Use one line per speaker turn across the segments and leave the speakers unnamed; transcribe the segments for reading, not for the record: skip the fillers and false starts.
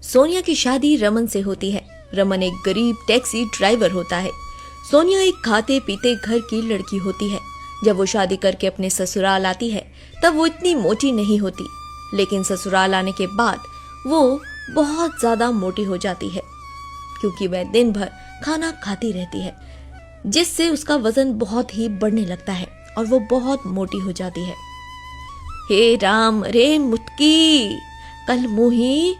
सोनिया की शादी रमन से होती है। रमन एक गरीब टैक्सी ड्राइवर होता है। सोनिया एक खाते पीते घर की लड़की होती है। जब वो शादी करके अपने ससुराल आती है तब वो इतनी मोटी नहीं होती, लेकिन ससुराल आने के बाद वो बहुत ज्यादा मोटी हो जाती है, क्योंकि वह दिन भर खाना खाती रहती है, जिससे उसका वजन बहुत ही बढ़ने लगता है और वो बहुत मोटी हो जाती है। हे राम रे मुटकी, कल मुही,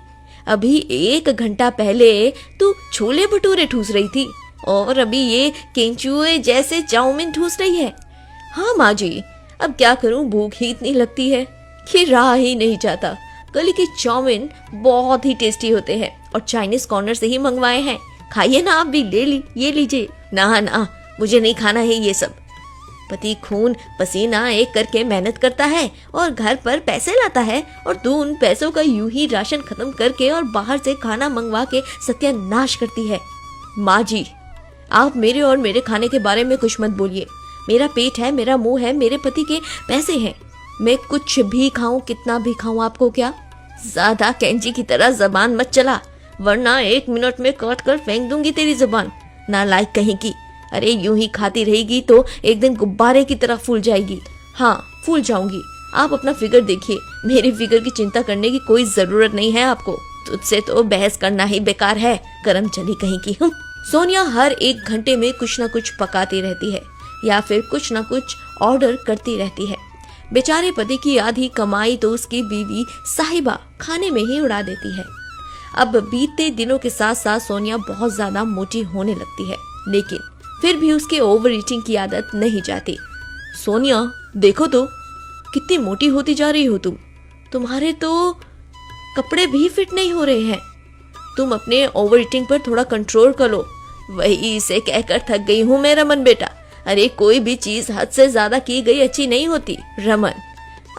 अभी 1 घंटा पहले तू छोले भटूरे ठूस रही थी और अभी ये केंचुए जैसे चाउमीन ठूस रही है। हाँ माँ जी, अब क्या करूं, भूख ही इतनी लगती है कि रहा ही नहीं जाता। गली की चाउमीन बहुत ही टेस्टी होते हैं और चाइनीज कॉर्नर से ही मंगवाए हैं। खाइए ना, आप भी ये लीजिए। ना ना, मुझे नहीं खाना है ये सब। पति खून पसीना एक करके मेहनत करता है और घर पर पैसे लाता है, और तू उन पैसों का यूं ही राशन खत्म करके और बाहर से खाना मंगवा के सत्यानाश करती है। माँ जी, आप मेरे और मेरे खाने के बारे में कुछ मत बोलिए। मेरा पेट है, मेरा मुंह है, मेरे पति के पैसे हैं। मैं कुछ भी खाऊं, कितना भी खाऊं, आपको क्या? ज्यादा कैंची की तरह जबान मत चला, वरना 1 मिनट में काट कर फेंक दूंगी तेरी जबान, नालायक कहीं की। अरे यूं ही खाती रहेगी तो एक दिन गुब्बारे की तरह फूल जाएगी। हाँ, फूल जाऊंगी। आप अपना फिगर देखिए, मेरी फिगर की चिंता करने की कोई जरूरत नहीं है आपको। तुझसे तो बहस करना ही बेकार है, गरम चली कहीं की। सोनिया हर 1 घंटे में कुछ न कुछ पकाती रहती है या फिर कुछ न कुछ ऑर्डर करती रहती है। बेचारे पति की आधी कमाई तो उसकी बीवी साहिबा खाने में ही उड़ा देती है। अब बीतते दिनों के साथ साथ सोनिया बहुत ज्यादा मोटी होने लगती है, लेकिन फिर भी उसके ओवर ईटिंग की आदत नहीं जाती। सोनिया, देखो तो कितनी मोटी होती जा रही हो तुम। तुम्हारे तो कपड़े भी फिट नहीं हो रहे हैं। तुम अपने ओवर ईटिंग पर थोड़ा कंट्रोल करो। वही इसे कहकर थक गई हूँ मैं रमन बेटा। अरे कोई भी चीज हद से ज्यादा की गई अच्छी नहीं होती। रमन,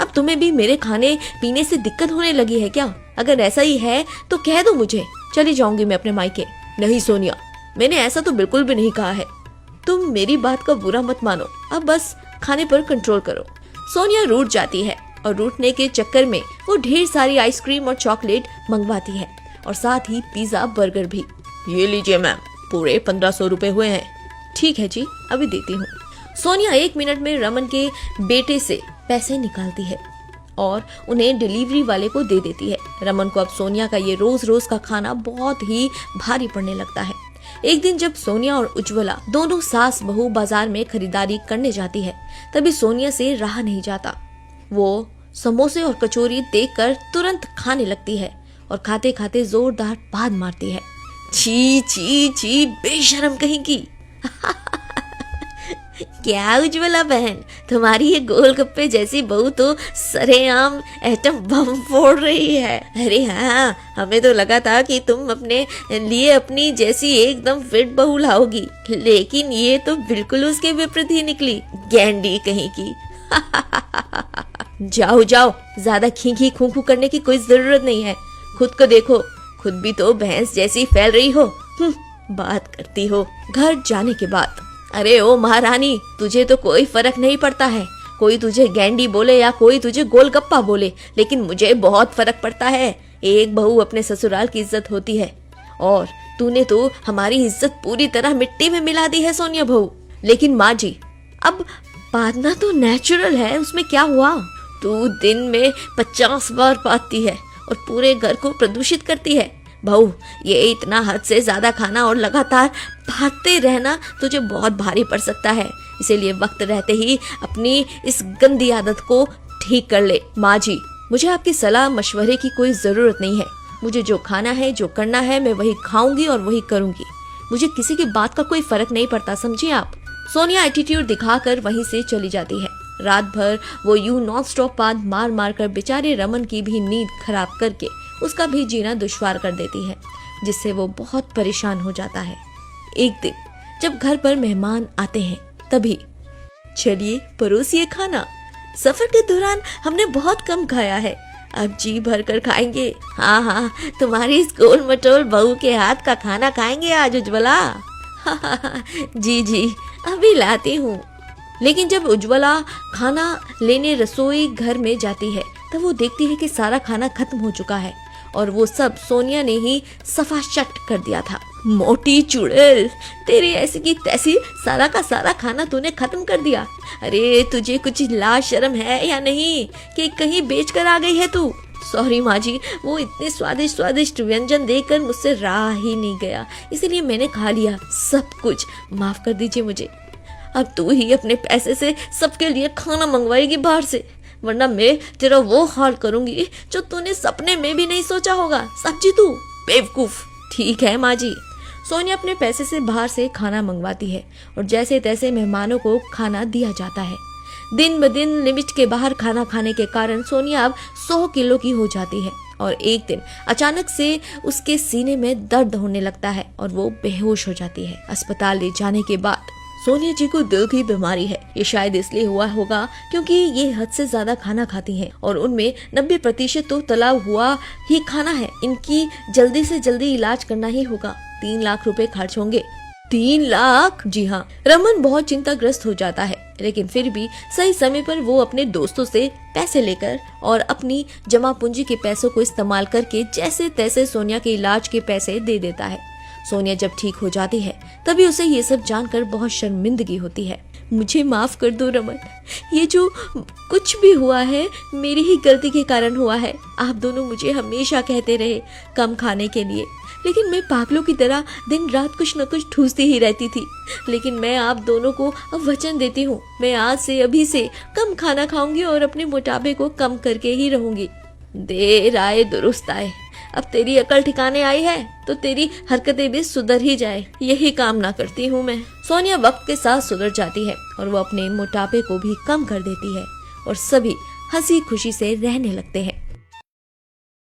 अब तुम्हें भी मेरे खाने पीने से दिक्कत होने लगी है क्या? अगर ऐसा ही है तो कह दो मुझे, चली जाऊंगी मैं अपने मायके। नहीं सोनिया, मैंने ऐसा तो बिल्कुल भी नहीं कहा है। तुम मेरी बात का बुरा मत मानो, अब बस खाने पर कंट्रोल करो। सोनिया रूठ जाती है और रूठने के चक्कर में वो ढेर सारी आइसक्रीम और चॉकलेट मंगवाती है, और साथ ही पिज्जा बर्गर भी। ये लीजिए मैम, पूरे 1500 रुपए हुए हैं। ठीक है जी, अभी देती हूँ। सोनिया 1 मिनट में रमन के बेटे से पैसे निकालती है और उन्हें डिलीवरी वाले को दे देती है। रमन को अब सोनिया का ये रोज रोज का खाना बहुत ही भारी पड़ने लगता है। एक दिन जब सोनिया और उज्ज्वला दोनों सास बहू बाजार में खरीदारी करने जाती है, तभी सोनिया से रहा नहीं जाता। वो समोसे और कचौरी देखकर तुरंत खाने लगती है और खाते खाते जोरदार बात मारती है। छी छी छी, बेशरम कहीं की। क्या उज्ज्वला बहन, तुम्हारी ये गोलगप्पे जैसी बहू तो सरेआम एटम बम फोड़ रही है। अरे हाँ, हमें तो लगा था कि तुम अपने लिए अपनी जैसी एकदम फिट बहू लाओगी, लेकिन ये तो बिल्कुल उसके विपरीत ही निकली, गैंडी कहीं की। जाओ जाओ, ज्यादा खी खू खू करने की कोई जरूरत नहीं है। खुद को देखो, खुद भी तो भैंस जैसी फैल रही हो। बात करती हो। घर जाने के बाद, अरे ओ महारानी, तुझे तो कोई फर्क नहीं पड़ता है, कोई तुझे गैंडी बोले या कोई तुझे गोलगप्पा बोले, लेकिन मुझे बहुत फर्क पड़ता है। एक बहू अपने ससुराल की इज्जत होती है, और तूने तो हमारी इज्जत पूरी तरह मिट्टी में मिला दी है सोनिया बहू। लेकिन माँ जी, अब बांधना तो नेचुरल है, उसमें क्या हुआ? तू दिन में 50 बार बांधती है और पूरे घर को प्रदूषित करती है। बहू, ये इतना हद से ज्यादा खाना और लगातार भागते रहना तुझे बहुत भारी पड़ सकता है, इसीलिए वक्त रहते ही अपनी इस गंदी आदत को ठीक कर ले। माँ जी, मुझे आपकी सलाह मशवरे की कोई जरूरत नहीं है। मुझे जो खाना है, जो करना है, मैं वही खाऊंगी और वही करूंगी। मुझे किसी की बात का कोई फर्क नहीं पड़ता, समझिए आप। सोनिया एटीट्यूड दिखाकर वहीं से चली जाती है। रात भर वो यूं नॉन स्टॉप बात मार मार कर बेचारे रमन की भी नींद खराब करके उसका भी जीना दुश्वार कर देती है, जिससे वो बहुत परेशान हो जाता है। एक दिन जब घर पर मेहमान आते हैं, तभी चलिए परोसिए खाना। सफर के दौरान हमने बहुत कम खाया है, अब जी भर कर खाएंगे। हाँ हाँ, तुम्हारी इस गोल मटोल बहू के हाथ का खाना खाएंगे आज उज्ज्वला। जी जी, अभी लाती हूँ। लेकिन जब उज्ज्वला खाना लेने रसोई घर में जाती है, तब वो देखती है कि सारा खाना खत्म हो चुका है और वो सब सोनिया ने ही सफा शट कर दिया था। मोटी चुड़ैल, तेरी ऐसी की तैसी सारा का सारा खाना तूने खत्म कर दिया। अरे तुझे कुछ लाज शर्म है या नहीं कि कहीं बेच कर आ गई है तू? सॉरी माँ जी, वो इतने स्वादिष्ट स्वादिष्ट व्यंजन देखकर मुझसे रहा ही नहीं गया, इसीलिए मैंने खा लिया सब कुछ। माफ कर दीजिए मुझे। अब तू ही अपने पैसे से सबके लिए खाना मंगवाएगी बाहर से, वरना मैं तेरा वो हाल करूंगी जो तूने सपने में भी नहीं सोचा होगा। समझी तू बेवकूफ? ठीक है माँ जी। सोनिया अपने पैसे से बाहर से खाना मंगवाती है और जैसे तैसे मेहमानों को खाना दिया जाता है। दिन ब दिन लिमिट के बाहर खाना खाने के कारण सोनिया अब 100 किलो की हो जाती है और एक दिन अचानक से उसके सीने में दर्द होने लगता है और वो बेहोश हो जाती है। अस्पताल ले जाने के बाद सोनिया जी को दिल की बीमारी है। ये शायद इसलिए हुआ होगा क्योंकि ये हद से ज्यादा खाना खाती हैं और उनमें 90% तो तला हुआ ही खाना है। इनकी जल्दी से जल्दी इलाज करना ही होगा। 3 लाख रुपए खर्च होंगे। 3 लाख? जी हाँ। रमन बहुत चिंताग्रस्त हो जाता है, लेकिन फिर भी सही समय पर वो अपने दोस्तों से पैसे लेकर और अपनी जमा पूंजी के पैसों को इस्तेमाल करके जैसे तैसे सोनिया के इलाज के पैसे दे देता है। सोनिया जब ठीक हो जाती है तभी उसे ये सब जानकर बहुत शर्मिंदगी होती है। मुझे माफ कर दो रमन, ये जो कुछ भी हुआ है मेरी ही गलती के कारण हुआ है। आप दोनों मुझे हमेशा कहते रहे कम खाने के लिए, लेकिन मैं पागलों की तरह दिन रात कुछ न कुछ ठूसती ही रहती थी। लेकिन मैं आप दोनों को अब वचन देती हूँ, मैं आज से अभी से कम खाना खाऊंगी और अपने मोटापे को कम करके ही रहूंगी। देर आए दुरुस्त आए। अब तेरी अकल ठिकाने आई है तो तेरी हरकतें भी सुधर ही जाए, यही कामना करती हूँ मैं। सोनिया वक्त के साथ सुधर जाती है और वो अपने मोटापे को भी कम कर देती है और सभी हंसी खुशी से रहने लगते हैं।